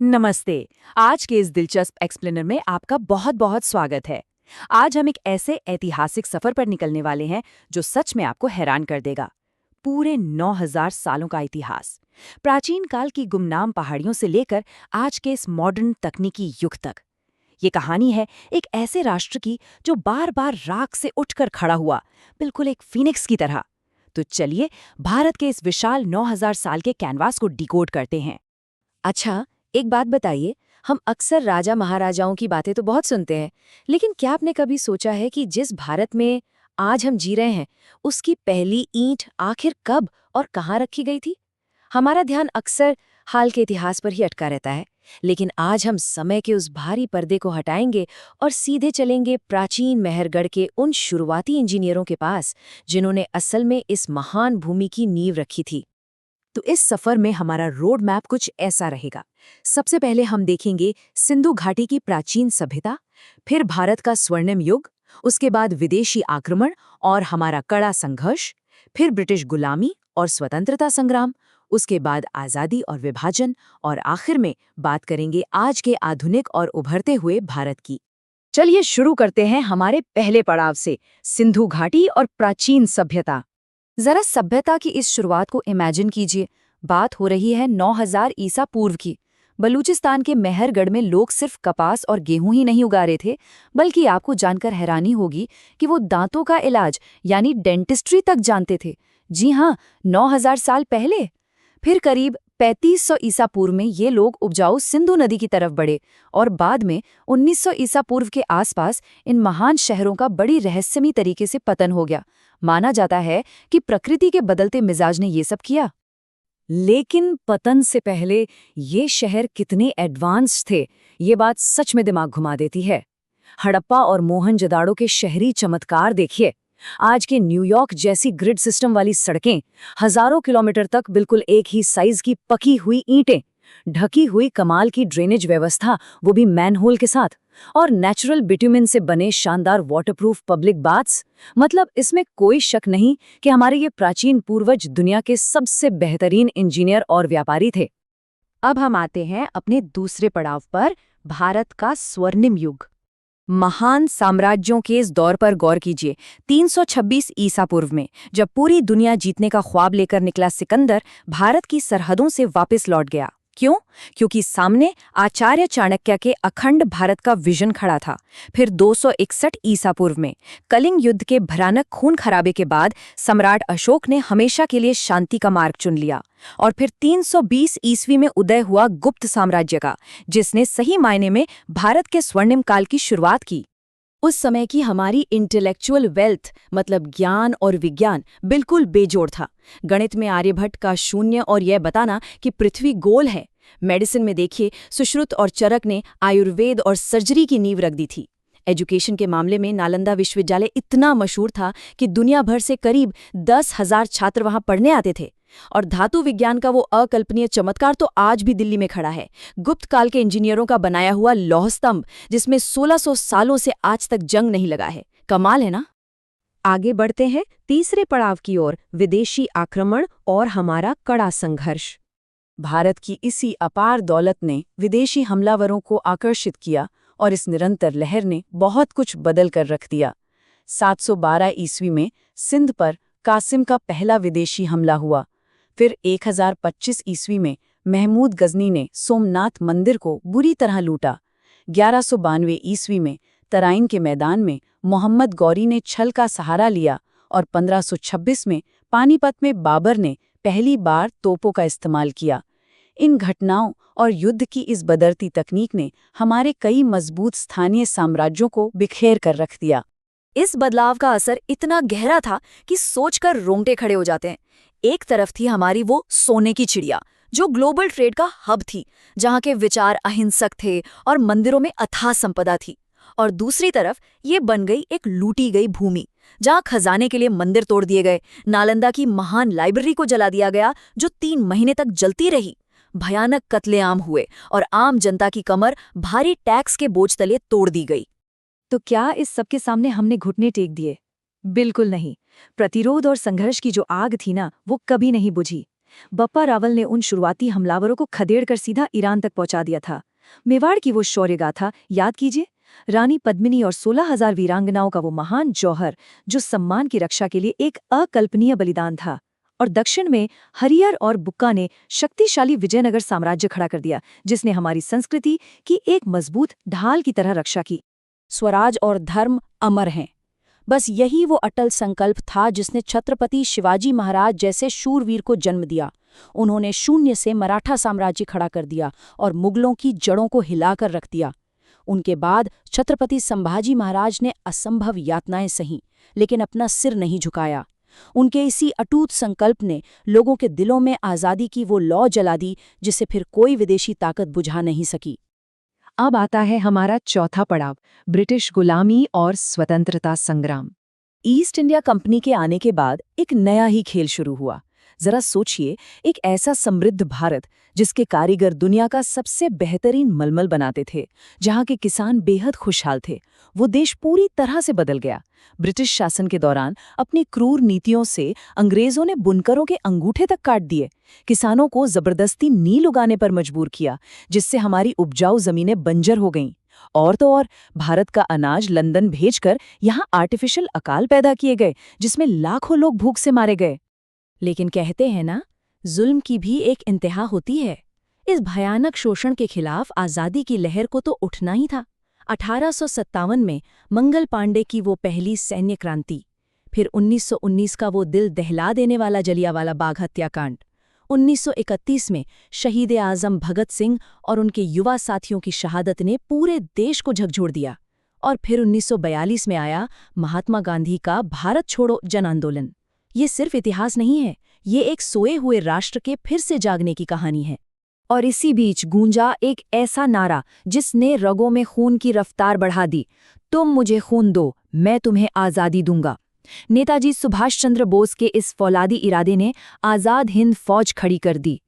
नमस्ते। आज के इस दिलचस्प एक्सप्लेनर में आपका बहुत बहुत स्वागत है। आज हम एक ऐसे ऐतिहासिक सफर पर निकलने वाले हैं जो सच में आपको हैरान कर देगा। पूरे 9000 सालों का इतिहास, प्राचीन काल की गुमनाम पहाड़ियों से लेकर आज के इस मॉडर्न तकनीकी युग तक। ये कहानी है एक ऐसे राष्ट्र की जो बार बार राख से उठकर खड़ा हुआ, बिल्कुल एक फीनिक्स की तरह। तो चलिए भारत के इस विशाल 9000 साल के कैनवास को डिकोड करते हैं। अच्छा, एक बात बताइए। हम अक्सर राजा महाराजाओं की बातें तो बहुत सुनते हैं, लेकिन क्या आपने कभी सोचा है कि जिस भारत में आज हम जी रहे हैं, उसकी पहली ईंट आखिर कब और कहाँ रखी गई थी? हमारा ध्यान अक्सर हाल के इतिहास पर ही अटका रहता है, लेकिन आज हम समय के उस भारी पर्दे को हटाएंगे और सीधे चलेंगे प्राचीन मेहरगढ़ के उन शुरुआती इंजीनियरों के पास, जिन्होंने असल में इस महान भूमि की नींव रखी थी। तो इस सफर में हमारा रोड मैप कुछ ऐसा रहेगा। सबसे पहले हम देखेंगे सिंधु घाटी की प्राचीन सभ्यता, फिर भारत का स्वर्णिम युग, उसके बाद विदेशी आक्रमण और हमारा कड़ा संघर्ष, फिर ब्रिटिश गुलामी और स्वतंत्रता संग्राम, उसके बाद आज़ादी और विभाजन, और आखिर में बात करेंगे आज के आधुनिक और उभरते हुए भारत की। चलिए शुरू करते हैं हमारे पहले पड़ाव से, सिंधु घाटी और प्राचीन सभ्यता। जरा सभ्यता की इस शुरुआत को इमेजिन कीजिए। बात हो रही है 9000 ईसा पूर्व की। बलूचिस्तान के मेहरगढ़ में लोग सिर्फ कपास और गेहूं ही नहीं उगा रहे थे, बल्कि आपको जानकर हैरानी होगी कि वो दांतों का इलाज यानी डेंटिस्ट्री तक जानते थे। जी हाँ, 9000 साल पहले। फिर करीब 3500 ईसा पूर्व में ये लोग उपजाऊ सिंधु नदी की तरफ बढ़े और बाद में 1900 ईसा पूर्व के आसपास इन महान शहरों का बड़ी रहस्यमयी तरीके से पतन हो गया। माना जाता है कि प्रकृति के बदलते मिजाज ने ये सब किया। लेकिन पतन से पहले ये शहर कितने एडवांस थे, ये बात सच में दिमाग घुमा देती है। हड़प्पा और मोहनजोदाड़ो के शहरी चमत्कार देखिए। आज के न्यूयॉर्क जैसी ग्रिड सिस्टम वाली सड़कें, हजारों किलोमीटर तक बिल्कुल एक ही साइज की पकी हुई ईंटें, ढकी हुई कमाल की ड्रेनेज व्यवस्था, वो भी मैनहोल के साथ, और नेचुरल बिट्यूमिन से बने शानदार वाटरप्रूफ पब्लिक बाथ्स। मतलब इसमें कोई शक नहीं कि हमारे ये प्राचीन पूर्वज दुनिया के सबसे बेहतरीन इंजीनियर और व्यापारी थे। अब हम आते हैं अपने दूसरे पड़ाव पर, भारत का स्वर्णिम युग। महान साम्राज्यों के इस दौर पर गौर कीजिए। 326 ईसा पूर्व में जब पूरी दुनिया जीतने का ख्वाब लेकर निकला सिकंदर भारत की सरहदों से वापस लौट गया। क्यों? क्योंकि सामने आचार्य चाणक्य के अखंड भारत का विजन खड़ा था। फिर 261 ईसा पूर्व में कलिंग युद्ध के भयानक खून खराबे के बाद सम्राट अशोक ने हमेशा के लिए शांति का मार्ग चुन लिया। और फिर 320 ईस्वी में उदय हुआ गुप्त साम्राज्य का, जिसने सही मायने में भारत के स्वर्णिम काल की शुरुआत की। उस समय की हमारी इंटेलेक्चुअल वेल्थ, मतलब ज्ञान और विज्ञान, बिल्कुल बेजोड़ था। गणित में आर्यभट्ट का शून्य और यह बताना कि पृथ्वी गोल है। मेडिसिन में देखिए, सुश्रुत और चरक ने आयुर्वेद और सर्जरी की नींव रख दी थी। एजुकेशन के मामले में नालंदा विश्वविद्यालय इतना मशहूर था कि दुनिया भर से करीब 10,000 छात्र वहां पढ़ने आते थे। और धातु विज्ञान का वो अकल्पनीय चमत्कार तो आज भी दिल्ली में खड़ा है, गुप्त काल के इंजीनियरों का बनाया हुआ लौह स्तंभ, जिसमें 1600 सालों से आज तक जंग नहीं लगा है। कमाल है ना? आगे बढ़ते हैं तीसरे पड़ाव की ओर, विदेशी आक्रमण और हमारा कड़ा संघर्ष। भारत की इसी अपार दौलत ने विदेशी हमलावरों को आकर्षित किया और इस निरंतर लहर ने बहुत कुछ बदल कर रख दिया। 712 ईस्वी में सिंध पर कासिम का पहला विदेशी हमला हुआ। फिर 1025 ईस्वी में महमूद गजनी ने सोमनाथ मंदिर को बुरी तरह लूटा। 1192 ईस्वी में तराइन के मैदान में मोहम्मद गौरी ने छल का सहारा लिया और 1526 में पानीपत में बाबर ने पहली बार तोपों का इस्तेमाल किया। इन घटनाओं और युद्ध की इस बदलती तकनीक ने हमारे कई मजबूत स्थानीय साम्राज्यों को बिखेर कर रख दिया। इस बदलाव का असर इतना गहरा था कि सोचकर रोंगटे खड़े हो जाते हैं। एक तरफ थी हमारी वो सोने की चिड़िया, जो ग्लोबल ट्रेड का हब थी, जहां के विचार अहिंसक थे और मंदिरों में अथाह संपदा थी। और दूसरी तरफ ये बन गई एक लूटी गई भूमि, जहां खजाने के लिए मंदिर तोड़ दिए गए, नालंदा की महान लाइब्रेरी को जला दिया गया जो 3 महीने तक जलती रही। भयानक कत्लेआम हुए और आम जनता की कमर भारी टैक्स के बोझ तले तोड़ दी गई। तो क्या इस सब के सामने हमने घुटने टेक दिए? बिल्कुल नहीं। प्रतिरोध और संघर्ष की जो आग थी ना, वो कभी नहीं बुझी। बप्पा रावल ने उन शुरुआती हमलावरों को खदेड़कर सीधा ईरान तक पहुंचा दिया था। मेवाड़ की वो शौर्य गाथा याद कीजिए, रानी पद्मिनी और 16,000 वीरांगनाओं का वो महान जौहर जो सम्मान की रक्षा के लिए एक अकल्पनीय बलिदान था। और दक्षिण में हरियर और बुक्का ने शक्तिशाली विजयनगर साम्राज्य खड़ा कर दिया, जिसने हमारी संस्कृति की एक मजबूत ढाल की तरह रक्षा की। स्वराज और धर्म अमर हैं। बस यही वो अटल संकल्प था जिसने छत्रपति शिवाजी महाराज जैसे शूरवीर को जन्म दिया। उन्होंने शून्य से मराठा साम्राज्य खड़ा कर दिया और मुगलों की जड़ों को हिलाकर रख दिया। उनके बाद छत्रपति संभाजी महाराज ने असंभव यातनाएं सहीं, लेकिन अपना सिर नहीं झुकाया। उनके इसी अटूट संकल्प ने लोगों के दिलों में आज़ादी की वो लौ जला दी जिसे फिर कोई विदेशी ताकत बुझा नहीं सकी। अब आता है हमारा चौथा पड़ाव, ब्रिटिश गुलामी और स्वतंत्रता संग्राम। ईस्ट इंडिया कंपनी के आने के बाद एक नया ही खेल शुरू हुआ। जरा सोचिए, एक ऐसा समृद्ध भारत जिसके कारीगर दुनिया का सबसे बेहतरीन मलमल बनाते थे, जहां के किसान बेहद खुशहाल थे, वो देश पूरी तरह से बदल गया। ब्रिटिश शासन के दौरान अपनी क्रूर नीतियों से अंग्रेजों ने बुनकरों के अंगूठे तक काट दिए, किसानों को जबरदस्ती नील उगाने पर मजबूर किया, जिससे हमारी उपजाऊ जमीनें बंजर हो गईं। और तो और भारत का अनाज लंदन भेजकर यहाँ आर्टिफिशियल अकाल पैदा किए गए, जिसमें लाखों लोग भूख से मारे गए। लेकिन कहते हैं ना, जुल्म की भी एक इंतहा होती है। इस भयानक शोषण के खिलाफ आज़ादी की लहर को तो उठना ही था। 1857 में मंगल पांडे की वो पहली सैन्य क्रांति, फिर 1919 का वो दिल दहला देने वाला जलियांवाला बाग हत्याकांड, 1931 में शहीद आज़म भगत सिंह और उनके युवा साथियों की शहादत ने पूरे देश को झकझोर दिया, और फिर 1942 में आया महात्मा गांधी का भारत छोड़ो जन आंदोलन। ये सिर्फ इतिहास नहीं है, ये एक सोए हुए राष्ट्र के फिर से जागने की कहानी है। और इसी बीच गूंजा एक ऐसा नारा जिसने रगों में खून की रफ्तार बढ़ा दी, तुम मुझे खून दो, मैं तुम्हें आज़ादी दूंगा। नेताजी सुभाष चंद्र बोस के इस फौलादी इरादे ने आज़ाद हिंद फौज खड़ी कर दी।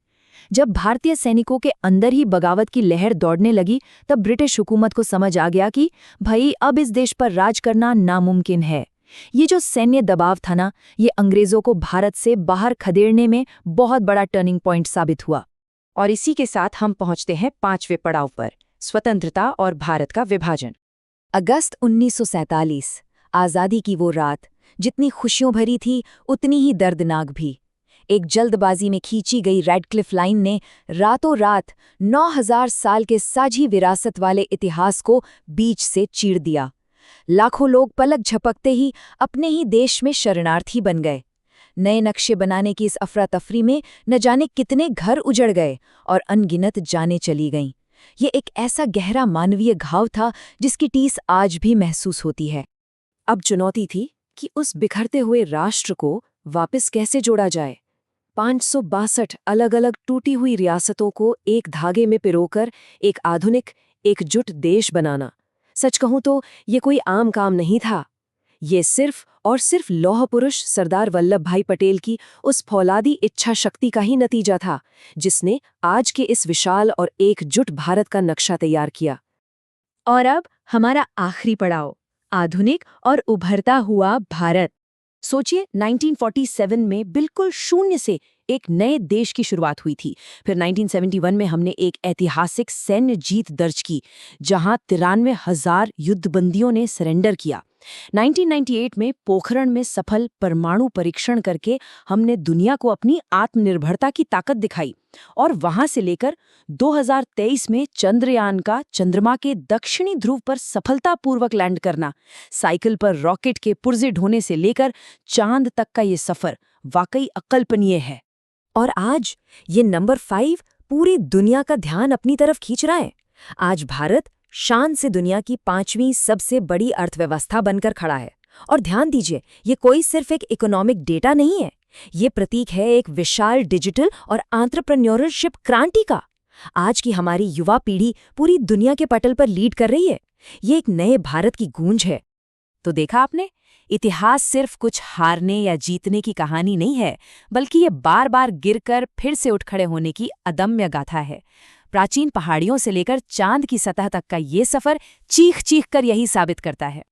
जब भारतीय सैनिकों के अंदर ही बगावत की लहर दौड़ने लगी, तब ब्रिटिश हुकूमत को समझ आ गया कि भाई अब इस देश पर राज करना नामुमकिन है। ये जो सैन्य दबाव था ना, ये अंग्रेजों को भारत से बाहर खदेड़ने में बहुत बड़ा टर्निंग पॉइंट साबित हुआ। और इसी के साथ हम पहुंचते हैं 5वें पड़ाव पर, स्वतंत्रता और भारत का विभाजन। अगस्त 1947, आज़ादी की वो रात, जितनी खुशियों भरी थी उतनी ही दर्दनाक भी। एक जल्दबाजी में खींची गई रेडक्लिफ लाइन ने रातों रात 9000 साल के साझी विरासत वाले इतिहास को बीच से चीर दिया। लाखों लोग पलक झपकते ही अपने ही देश में शरणार्थी बन गए। नए नक्शे बनाने की इस अफरा तफरी में न जाने कितने घर उजड़ गए और अनगिनत जानें चली गईं। ये एक ऐसा गहरा मानवीय घाव था जिसकी टीस आज भी महसूस होती है। अब चुनौती थी कि उस बिखरते हुए राष्ट्र को वापस कैसे जोड़ा जाए। 562 अलग अलग टूटी हुई रियासतों को एक धागे में पिरोकर एक आधुनिक, एकजुट देश बनाना, सच कहूं तो ये कोई आम काम नहीं था। ये सिर्फ और सिर्फ लौह पुरुष सरदार वल्लभ भाई पटेल की उस फौलादी इच्छा शक्ति का ही नतीजा था, जिसने आज के इस विशाल और एकजुट भारत का नक्शा तैयार किया। और अब हमारा आखिरी पड़ाव, आधुनिक और उभरता हुआ भारत। सोचिए, 1947 में बिल्कुल शून्य से एक नए देश की शुरुआत हुई थी। फिर 1971 में हमने एक ऐतिहासिक सैन्य जीत दर्ज की, जहां 93,000 युद्धबंदियों ने सरेंडर किया। 1998 में पोखरण में सफल परमाणु परीक्षण करके हमने दुनिया को अपनी आत्मनिर्भरता की ताकत दिखाई। और वहां से लेकर 2023 में चंद्रयान का चंद्रमा के दक्षिणी ध्रुव पर सफलतापूर्वक लैंड करना, साइकिल पर रॉकेट के पुर्जे ढोने से लेकर चांद तक का ये सफर वाकई अकल्पनीय है। और आज ये नंबर 5 पूरी दुनिया का ध्यान अपनी तरफ खींच रहा है। आज भारत शान से दुनिया की 5वीं सबसे बड़ी अर्थव्यवस्था बनकर खड़ा है। और ध्यान दीजिए, ये कोई सिर्फ एक इकोनॉमिक डेटा नहीं है, ये प्रतीक है एक विशाल डिजिटल और एंटरप्रेन्योरशिप क्रांति का। आज की हमारी युवा पीढ़ी पूरी दुनिया के पटल पर लीड कर रही है। ये एक नए भारत की गूंज है। तो देखा आपने, इतिहास सिर्फ कुछ हारने या जीतने की कहानी नहीं है, बल्कि ये बार बार गिरकर फिर से उठ खड़े होने की अदम्य गाथा है। प्राचीन पहाड़ियों से लेकर चांद की सतह तक का ये सफर चीख चीख कर यही साबित करता है।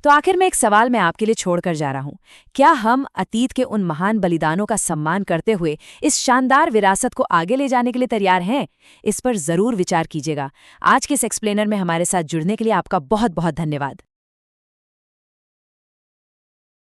तो आखिर में एक सवाल मैं आपके लिए छोड़कर जा रहा हूँ। क्या हम अतीत के उन महान बलिदानों का सम्मान करते हुए इस शानदार विरासत को आगे ले जाने के लिए तैयार हैं? इस पर जरूर विचार कीजिएगा। आज के इस एक्सप्लेनर में हमारे साथ जुड़ने के लिए आपका बहुत बहुत धन्यवाद।